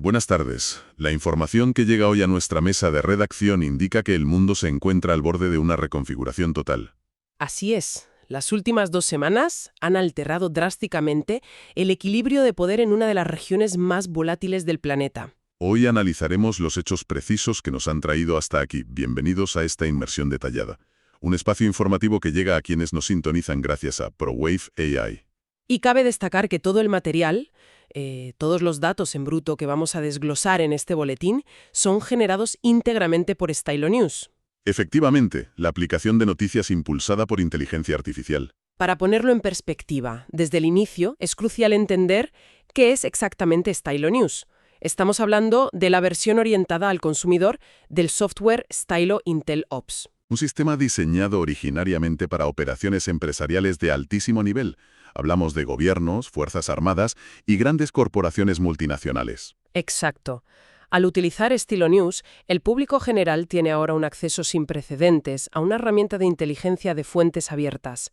Buenas tardes. La información que llega hoy a nuestra mesa de redacción indica que el mundo se encuentra al borde de una reconfiguración total. Así es. Las últimas 2 semanas han alterado drásticamente el equilibrio de poder en una de las regiones más volátiles del planeta. Hoy analizaremos los hechos precisos que nos han traído hasta aquí. Bienvenidos a esta inmersión detallada. Un espacio informativo que llega a quienes nos sintonizan gracias a ProWave AI. Y cabe destacar que todo el material, todos los datos en bruto que vamos a desglosar en este boletín, son generados íntegramente por Stylo News. Efectivamente, la aplicación de noticias impulsada por inteligencia artificial. Para ponerlo en perspectiva, desde el inicio es crucial entender qué es exactamente Stylo News. Estamos hablando de la versión orientada al consumidor del software Stylo Intel Ops. Un sistema diseñado originariamente para operaciones empresariales de altísimo nivel. Hablamos de gobiernos, fuerzas armadas y grandes corporaciones multinacionales. Exacto. Al utilizar Stylo News, el público general tiene ahora un acceso sin precedentes a una herramienta de inteligencia de fuentes abiertas.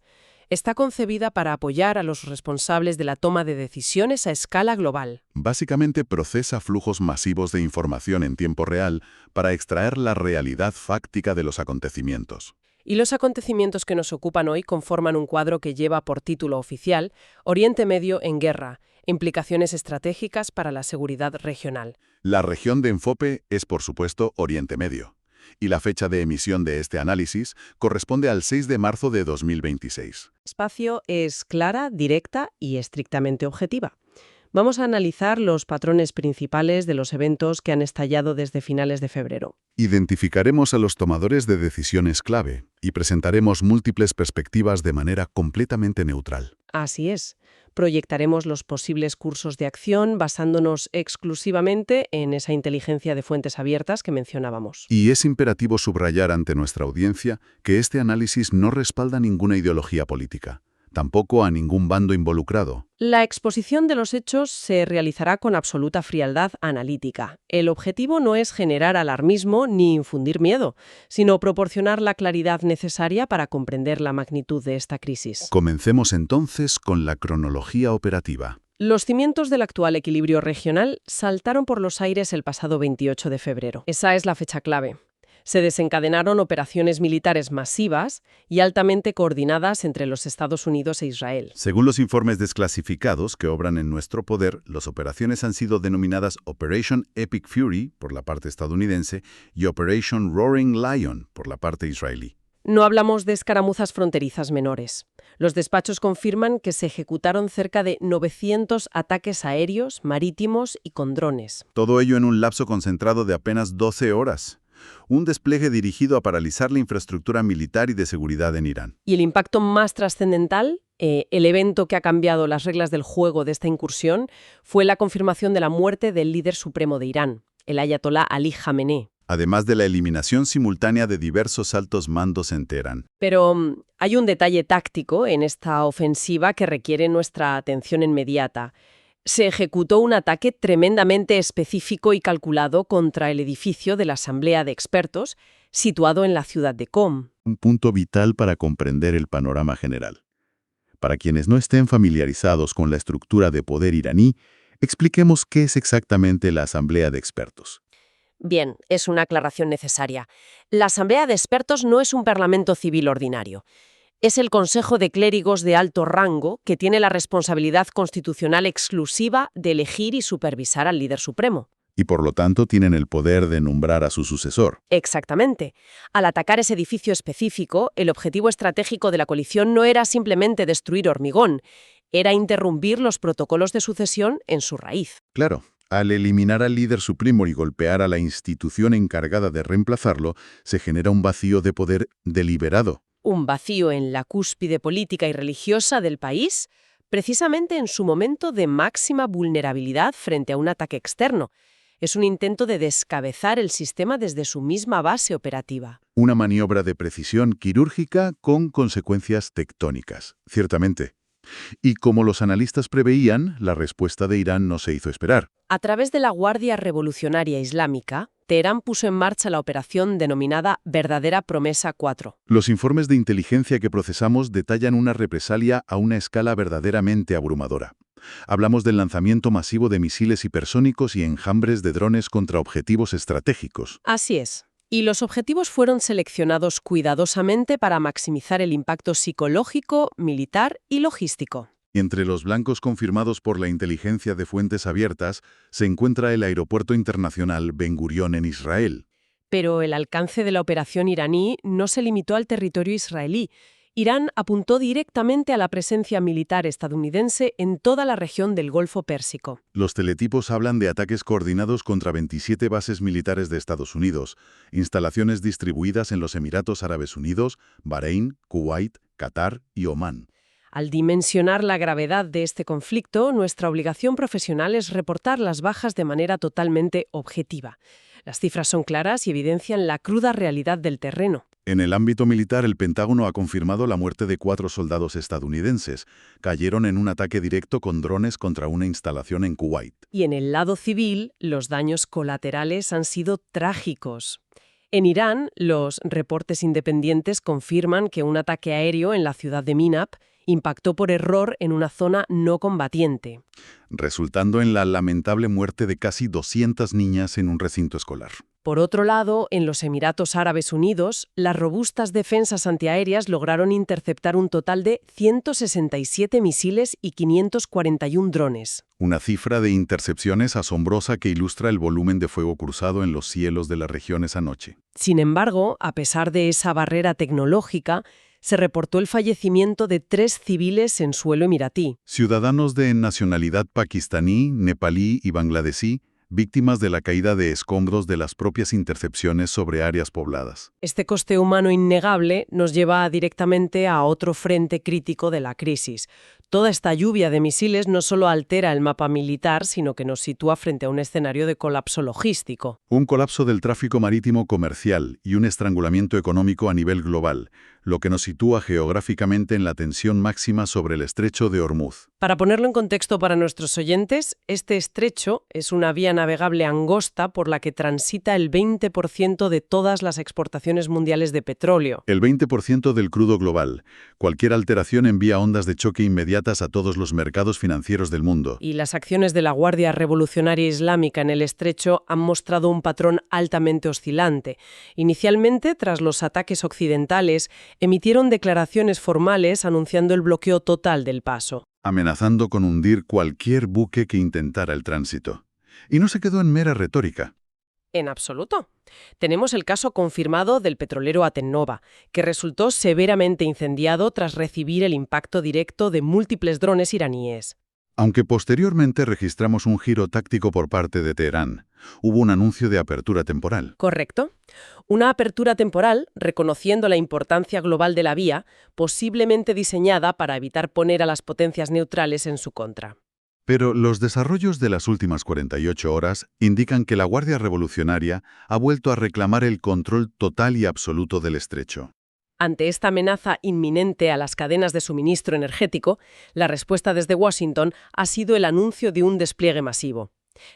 Está concebida para apoyar a los responsables de la toma de decisiones a escala global. Básicamente procesa flujos masivos de información en tiempo real para extraer la realidad fáctica de los acontecimientos. Y los acontecimientos que nos ocupan hoy conforman un cuadro que lleva por título oficial Oriente Medio en guerra, implicaciones estratégicas para la seguridad regional. La región de enfoque es, por supuesto, Oriente Medio. Y la fecha de emisión de este análisis corresponde al 6 de marzo de 2026. El espacio es clara, directa y estrictamente objetiva. Vamos a analizar los patrones principales de los eventos que han estallado desde finales de febrero. Identificaremos a los tomadores de decisiones clave y presentaremos múltiples perspectivas de manera completamente neutral. Así es. Proyectaremos los posibles cursos de acción basándonos exclusivamente en esa inteligencia de fuentes abiertas que mencionábamos. Y es imperativo subrayar ante nuestra audiencia que este análisis no respalda ninguna ideología política, tampoco a ningún bando involucrado. La exposición de los hechos se realizará con absoluta frialdad analítica. El objetivo no es generar alarmismo ni infundir miedo, sino proporcionar la claridad necesaria para comprender la magnitud de esta crisis. Comencemos entonces con la cronología operativa. Los cimientos del actual equilibrio regional saltaron por los aires el pasado 28 de febrero. Esa es la fecha clave. Se desencadenaron operaciones militares masivas y altamente coordinadas entre los Estados Unidos e Israel. Según los informes desclasificados que obran en nuestro poder, las operaciones han sido denominadas Operation Epic Fury por la parte estadounidense y Operation Roaring Lion por la parte israelí. No hablamos de escaramuzas fronterizas menores. Los despachos confirman que se ejecutaron cerca de 900 ataques aéreos, marítimos y con drones. Todo ello en un lapso concentrado de apenas 12 horas. Un despliegue dirigido a paralizar la infraestructura militar y de seguridad en Irán. Y el impacto más trascendental, el evento que ha cambiado las reglas del juego de esta incursión, fue la confirmación de la muerte del líder supremo de Irán, el ayatolá Ali Jamenei. Además de la eliminación simultánea de diversos altos mandos en Teherán. Pero hay un detalle táctico en esta ofensiva que requiere nuestra atención inmediata. Se ejecutó un ataque tremendamente específico y calculado contra el edificio de la Asamblea de Expertos, situado en la ciudad de Qom. Un punto vital para comprender el panorama general. Para quienes no estén familiarizados con la estructura de poder iraní, expliquemos qué es exactamente la Asamblea de Expertos. Bien, es una aclaración necesaria. La Asamblea de Expertos no es un parlamento civil ordinario. Es el Consejo de Clérigos de alto rango que tiene la responsabilidad constitucional exclusiva de elegir y supervisar al líder supremo. Y por lo tanto tienen el poder de nombrar a su sucesor. Exactamente. Al atacar ese edificio específico, el objetivo estratégico de la coalición no era simplemente destruir hormigón, era interrumpir los protocolos de sucesión en su raíz. Claro. Al eliminar al líder supremo y golpear a la institución encargada de reemplazarlo, se genera un vacío de poder deliberado. Un vacío en la cúspide política y religiosa del país, precisamente en su momento de máxima vulnerabilidad frente a un ataque externo. Es un intento de descabezar el sistema desde su misma base operativa. Una maniobra de precisión quirúrgica con consecuencias tectónicas, ciertamente. Y como los analistas preveían, la respuesta de Irán no se hizo esperar. A través de la Guardia Revolucionaria Islámica, Teherán puso en marcha la operación denominada Verdadera Promesa 4. Los informes de inteligencia que procesamos detallan una represalia a una escala verdaderamente abrumadora. Hablamos del lanzamiento masivo de misiles hipersónicos y enjambres de drones contra objetivos estratégicos. Así es. Y los objetivos fueron seleccionados cuidadosamente para maximizar el impacto psicológico, militar y logístico. Y entre los blancos confirmados por la inteligencia de fuentes abiertas se encuentra el aeropuerto internacional Ben Gurión en Israel. Pero el alcance de la operación iraní no se limitó al territorio israelí. Irán apuntó directamente a la presencia militar estadounidense en toda la región del Golfo Pérsico. Los teletipos hablan de ataques coordinados contra 27 bases militares de Estados Unidos, instalaciones distribuidas en los Emiratos Árabes Unidos, Bahrein, Kuwait, Qatar y Omán. Al dimensionar la gravedad de este conflicto, nuestra obligación profesional es reportar las bajas de manera totalmente objetiva. Las cifras son claras y evidencian la cruda realidad del terreno. En el ámbito militar, el Pentágono ha confirmado la muerte de 4 soldados estadounidenses. Cayeron en un ataque directo con drones contra una instalación en Kuwait. Y en el lado civil, los daños colaterales han sido trágicos. En Irán, los reportes independientes confirman que un ataque aéreo en la ciudad de Minab impactó por error en una zona no combatiente, resultando en la lamentable muerte de casi 200 niñas en un recinto escolar. Por otro lado, en los Emiratos Árabes Unidos, las robustas defensas antiaéreas lograron interceptar un total de 167 misiles y 541 drones. Una cifra de intercepciones asombrosa que ilustra el volumen de fuego cruzado en los cielos de la región esa noche. Sin embargo, a pesar de esa barrera tecnológica, se reportó el fallecimiento de 3 civiles en suelo emiratí. Ciudadanos de nacionalidad pakistaní, nepalí y bangladesí, víctimas de la caída de escombros de las propias intercepciones sobre áreas pobladas. Este coste humano innegable nos lleva directamente a otro frente crítico de la crisis. Toda esta lluvia de misiles no solo altera el mapa militar, sino que nos sitúa frente a un escenario de colapso logístico. Un colapso del tráfico marítimo comercial y un estrangulamiento económico a nivel global, lo que nos sitúa geográficamente en la tensión máxima sobre el estrecho de Hormuz. Para ponerlo en contexto para nuestros oyentes, este estrecho es una vía navegable angosta por la que transita el 20% de todas las exportaciones mundiales de petróleo. El 20% del crudo global. Cualquier alteración envía ondas de choque inmediatas a todos los mercados financieros del mundo. Y las acciones de la Guardia Revolucionaria Islámica en el estrecho han mostrado un patrón altamente oscilante. Inicialmente, tras los ataques occidentales, emitieron declaraciones formales anunciando el bloqueo total del paso, amenazando con hundir cualquier buque que intentara el tránsito. Y no se quedó en mera retórica. En absoluto. Tenemos el caso confirmado del petrolero Atennova, que resultó severamente incendiado tras recibir el impacto directo de múltiples drones iraníes. Aunque posteriormente registramos un giro táctico por parte de Teherán, hubo un anuncio de apertura temporal. Correcto. Una apertura temporal, reconociendo la importancia global de la vía, posiblemente diseñada para evitar poner a las potencias neutrales en su contra. Pero los desarrollos de las últimas 48 horas indican que la Guardia Revolucionaria ha vuelto a reclamar el control total y absoluto del estrecho. Ante esta amenaza inminente a las cadenas de suministro energético, la respuesta desde Washington ha sido el anuncio de un despliegue masivo.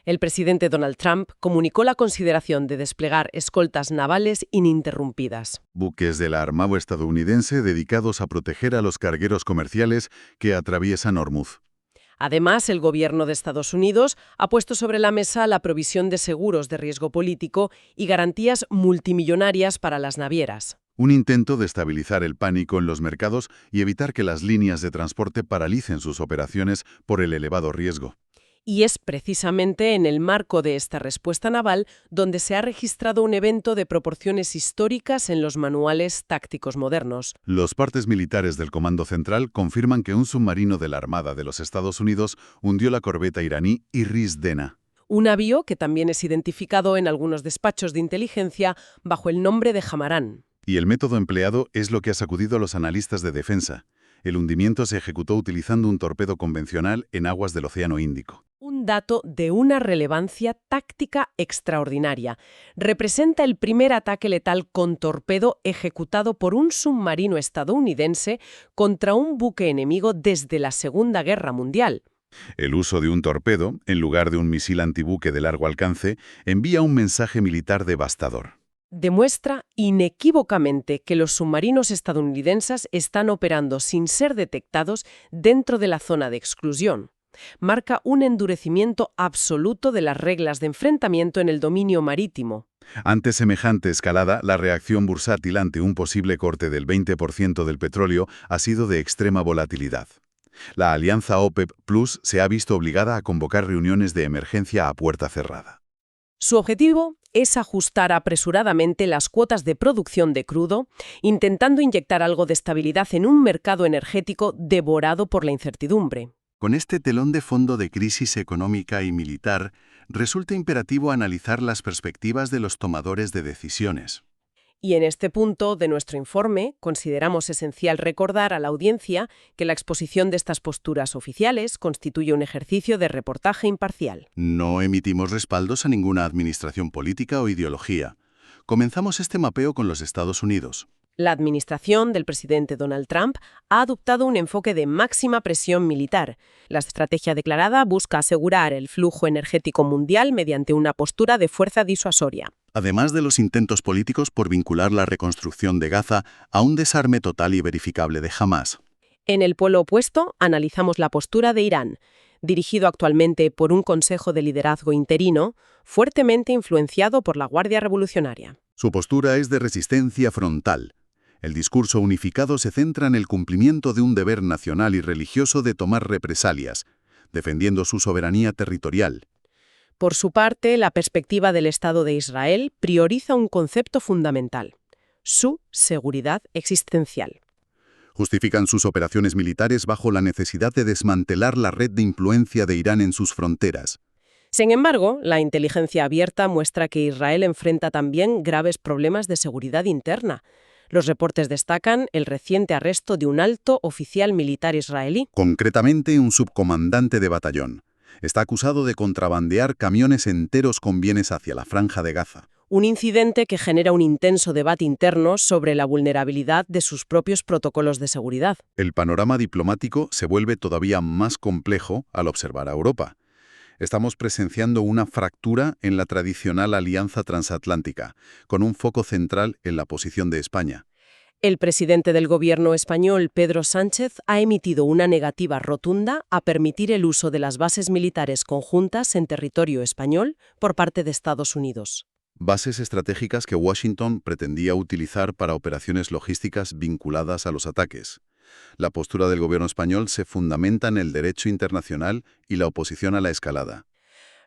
El presidente Donald Trump comunicó la consideración de desplegar escoltas navales ininterrumpidas. Buques de la Armada estadounidense dedicados a proteger a los cargueros comerciales que atraviesan Hormuz. Además, el gobierno de Estados Unidos ha puesto sobre la mesa la provisión de seguros de riesgo político y garantías multimillonarias para las navieras. Un intento de estabilizar el pánico en los mercados y evitar que las líneas de transporte paralicen sus operaciones por el elevado riesgo. Y es precisamente en el marco de esta respuesta naval donde se ha registrado un evento de proporciones históricas en los manuales tácticos modernos. Los partes militares del Comando Central confirman que un submarino de la Armada de los Estados Unidos hundió la corbeta iraní Iris Dena. Un navío que también es identificado en algunos despachos de inteligencia bajo el nombre de Hamarán. Y el método empleado es lo que ha sacudido a los analistas de defensa. El hundimiento se ejecutó utilizando un torpedo convencional en aguas del Océano Índico. Un dato de una relevancia táctica extraordinaria. Representa el primer ataque letal con torpedo ejecutado por un submarino estadounidense contra un buque enemigo desde la Segunda Guerra Mundial. El uso de un torpedo, en lugar de un misil antibuque de largo alcance, envía un mensaje militar devastador. Demuestra inequívocamente que los submarinos estadounidenses están operando sin ser detectados dentro de la zona de exclusión. marca un endurecimiento absoluto de las reglas de enfrentamiento en el dominio marítimo. Ante semejante escalada, la reacción bursátil ante un posible corte del 20% del petróleo ha sido de extrema volatilidad. La alianza OPEP Plus se ha visto obligada a convocar reuniones de emergencia a puerta cerrada. Su objetivo es ajustar apresuradamente las cuotas de producción de crudo, intentando inyectar algo de estabilidad en un mercado energético devorado por la incertidumbre. Con este telón de fondo de crisis económica y militar, resulta imperativo analizar las perspectivas de los tomadores de decisiones. Y en este punto de nuestro informe consideramos esencial recordar a la audiencia que la exposición de estas posturas oficiales constituye un ejercicio de reportaje imparcial. No emitimos respaldos a ninguna administración política o ideología. Comenzamos este mapeo con los Estados Unidos. La administración del presidente Donald Trump ha adoptado un enfoque de máxima presión militar. La estrategia declarada busca asegurar el flujo energético mundial mediante una postura de fuerza disuasoria. Además de los intentos políticos por vincular la reconstrucción de Gaza a un desarme total y verificable de Hamás. En el polo opuesto, analizamos la postura de Irán, dirigido actualmente por un consejo de liderazgo interino, fuertemente influenciado por la Guardia Revolucionaria. Su postura es de resistencia frontal. El discurso unificado se centra en el cumplimiento de un deber nacional y religioso de tomar represalias, defendiendo su soberanía territorial. Por su parte, la perspectiva del Estado de Israel prioriza un concepto fundamental: su seguridad existencial. Justifican sus operaciones militares bajo la necesidad de desmantelar la red de influencia de Irán en sus fronteras. Sin embargo, la inteligencia abierta muestra que Israel enfrenta también graves problemas de seguridad interna. Los reportes destacan el reciente arresto de un alto oficial militar israelí. Concretamente, un subcomandante de batallón. Está acusado de contrabandear camiones enteros con bienes hacia la Franja de Gaza. Un incidente que genera un intenso debate interno sobre la vulnerabilidad de sus propios protocolos de seguridad. El panorama diplomático se vuelve todavía más complejo al observar a Europa. Estamos presenciando una fractura en la tradicional alianza transatlántica, con un foco central en la posición de España. El presidente del gobierno español, Pedro Sánchez, ha emitido una negativa rotunda a permitir el uso de las bases militares conjuntas en territorio español por parte de Estados Unidos. Bases estratégicas que Washington pretendía utilizar para operaciones logísticas vinculadas a los ataques. La postura del gobierno español se fundamenta en el derecho internacional y la oposición a la escalada,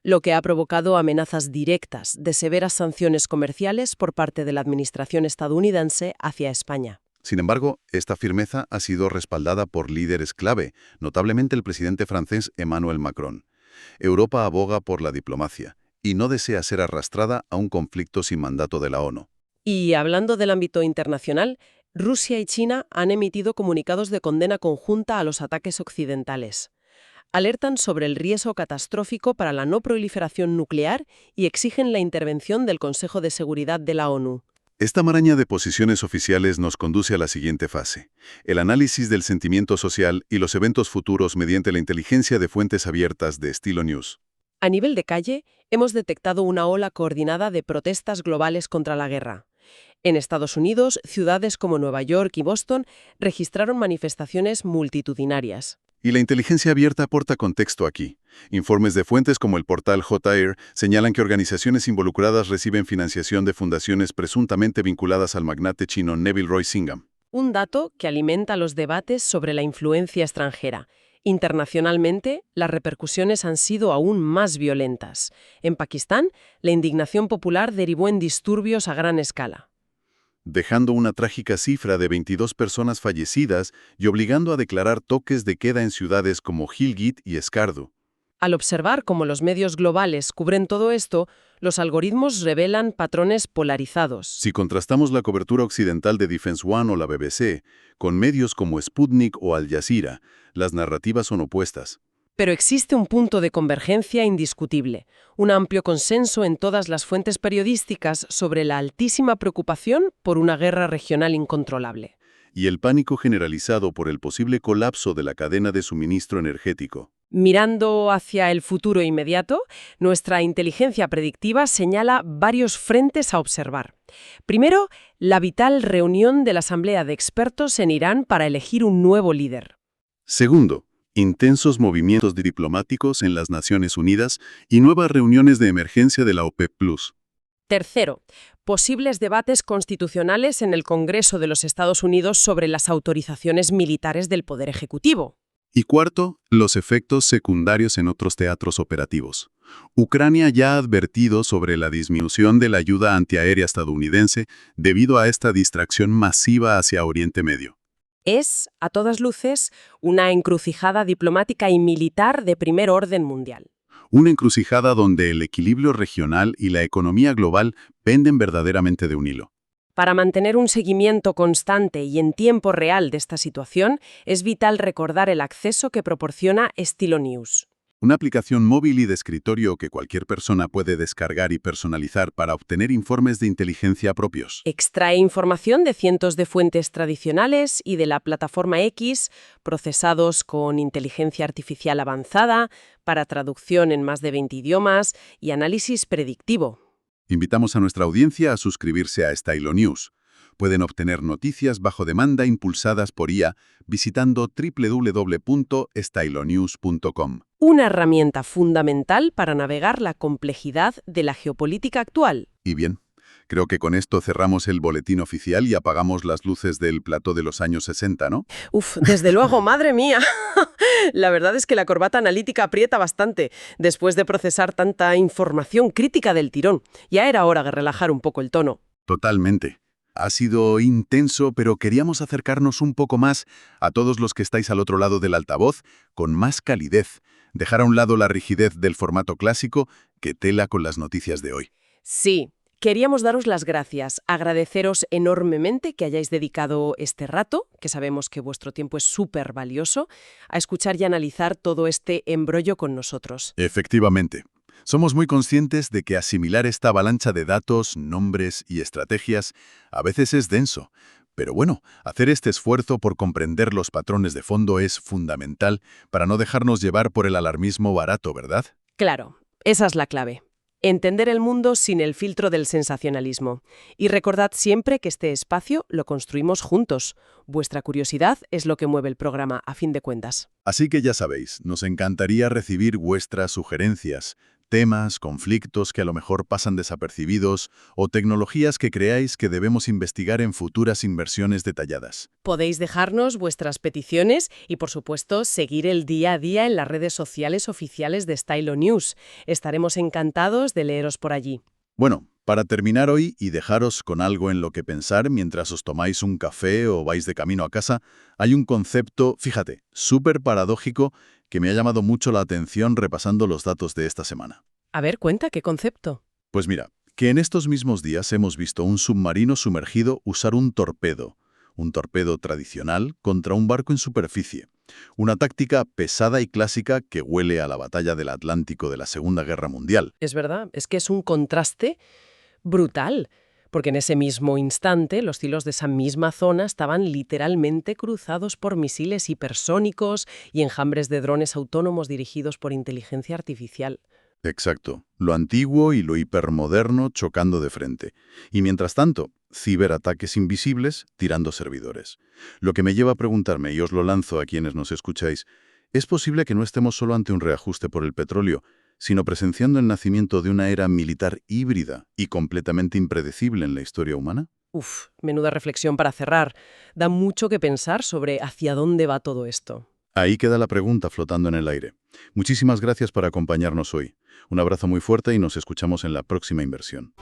lo que ha provocado amenazas directas de severas sanciones comerciales por parte de la administración estadounidense hacia España. Sin embargo, esta firmeza ha sido respaldada por líderes clave, notablemente el presidente francés Emmanuel Macron. Europa aboga por la diplomacia y no desea ser arrastrada a un conflicto sin mandato de la ONU. Y hablando del ámbito internacional, Rusia y China han emitido comunicados de condena conjunta a los ataques occidentales. Alertan sobre el riesgo catastrófico para la no proliferación nuclear y exigen la intervención del Consejo de Seguridad de la ONU. Esta maraña de posiciones oficiales nos conduce a la siguiente fase: el análisis del sentimiento social y los eventos futuros mediante la inteligencia de fuentes abiertas de estilo news. A nivel de calle, hemos detectado una ola coordinada de protestas globales contra la guerra. En Estados Unidos, ciudades como Nueva York y Boston registraron manifestaciones multitudinarias. Y la inteligencia abierta aporta contexto aquí. Informes de fuentes como el portal Hot-Air señalan que organizaciones involucradas reciben financiación de fundaciones presuntamente vinculadas al magnate chino Neville Roy Singham. Un dato que alimenta los debates sobre la influencia extranjera. Internacionalmente, las repercusiones han sido aún más violentas. En Pakistán, la indignación popular derivó en disturbios a gran escala, dejando una trágica cifra de 22 personas fallecidas y obligando a declarar toques de queda en ciudades como Gilgit y Skardu. Al observar cómo los medios globales cubren todo esto, los algoritmos revelan patrones polarizados. Si contrastamos la cobertura occidental de Defense One o la BBC con medios como Sputnik o Al Jazeera, las narrativas son opuestas. Pero existe un punto de convergencia indiscutible, un amplio consenso en todas las fuentes periodísticas sobre la altísima preocupación por una guerra regional incontrolable. Y el pánico generalizado por el posible colapso de la cadena de suministro energético. Mirando hacia el futuro inmediato, nuestra inteligencia predictiva señala varios frentes a observar. Primero, la vital reunión de la Asamblea de Expertos en Irán para elegir un nuevo líder. Segundo, intensos movimientos diplomáticos en las Naciones Unidas y nuevas reuniones de emergencia de la OPEP+. Tercero, posibles debates constitucionales en el Congreso de los Estados Unidos sobre las autorizaciones militares del Poder Ejecutivo. Y cuarto, los efectos secundarios en otros teatros operativos. Ucrania ya ha advertido sobre la disminución de la ayuda antiaérea estadounidense debido a esta distracción masiva hacia Oriente Medio. Es, a todas luces, una encrucijada diplomática y militar de primer orden mundial. Una encrucijada donde el equilibrio regional y la economía global penden verdaderamente de un hilo. Para mantener un seguimiento constante y en tiempo real de esta situación, es vital recordar el acceso que proporciona Estilo News. Una aplicación móvil y de escritorio que cualquier persona puede descargar y personalizar para obtener informes de inteligencia propios. Extrae información de cientos de fuentes tradicionales y de la plataforma X, procesados con inteligencia artificial avanzada, para traducción en más de 20 idiomas y análisis predictivo. Invitamos a nuestra audiencia a suscribirse a Estilo News. Pueden obtener noticias bajo demanda impulsadas por IA visitando www.estilonews.com. Una herramienta fundamental para navegar la complejidad de la geopolítica actual. Y bien, creo que con esto cerramos el boletín oficial y apagamos las luces del plató de los años 60, ¿no? Uf, desde luego, madre mía. La verdad es que la corbata analítica aprieta bastante después de procesar tanta información crítica del tirón. Ya era hora de relajar un poco el tono. Totalmente. Ha sido intenso, pero queríamos acercarnos un poco más a todos los que estáis al otro lado del altavoz, con más calidez, dejar a un lado la rigidez del formato clásico que tela con las noticias de hoy. Sí, queríamos daros las gracias, agradeceros enormemente que hayáis dedicado este rato, que sabemos que vuestro tiempo es súper valioso, a escuchar y analizar todo este embrollo con nosotros. Efectivamente. Somos muy conscientes de que asimilar esta avalancha de datos, nombres y estrategias a veces es denso. Pero bueno, hacer este esfuerzo por comprender los patrones de fondo es fundamental para no dejarnos llevar por el alarmismo barato, ¿verdad? Claro, esa es la clave. Entender el mundo sin el filtro del sensacionalismo. Y recordad siempre que este espacio lo construimos juntos. Vuestra curiosidad es lo que mueve el programa, a fin de cuentas. Así que ya sabéis, nos encantaría recibir vuestras sugerencias, temas, conflictos que a lo mejor pasan desapercibidos o tecnologías que creáis que debemos investigar en futuras inversiones detalladas. Podéis dejarnos vuestras peticiones y, por supuesto, seguir el día a día en las redes sociales oficiales de Estilo News. Estaremos encantados de leeros por allí. Bueno, para terminar hoy y dejaros con algo en lo que pensar mientras os tomáis un café o vais de camino a casa, hay un concepto, fíjate, súper paradójico que me ha llamado mucho la atención repasando los datos de esta semana. A ver, cuenta, ¿qué concepto? Pues mira, que en estos mismos días hemos visto un submarino sumergido usar un torpedo tradicional contra un barco en superficie. Una táctica pesada y clásica que huele a la batalla del Atlántico de la Segunda Guerra Mundial. Es verdad, es que es un contraste brutal, porque en ese mismo instante los cielos de esa misma zona estaban literalmente cruzados por misiles hipersónicos y enjambres de drones autónomos dirigidos por inteligencia artificial. Exacto, lo antiguo y lo hipermoderno chocando de frente. Y mientras tanto, ciberataques invisibles tirando servidores. Lo que me lleva a preguntarme, y os lo lanzo a quienes nos escucháis, ¿es posible que no estemos solo ante un reajuste por el petróleo, sino presenciando el nacimiento de una era militar híbrida y completamente impredecible en la historia humana? Uf, menuda reflexión para cerrar. Da mucho que pensar sobre hacia dónde va todo esto. Ahí queda la pregunta flotando en el aire. Muchísimas gracias por acompañarnos hoy. Un abrazo muy fuerte y nos escuchamos en la próxima inversión.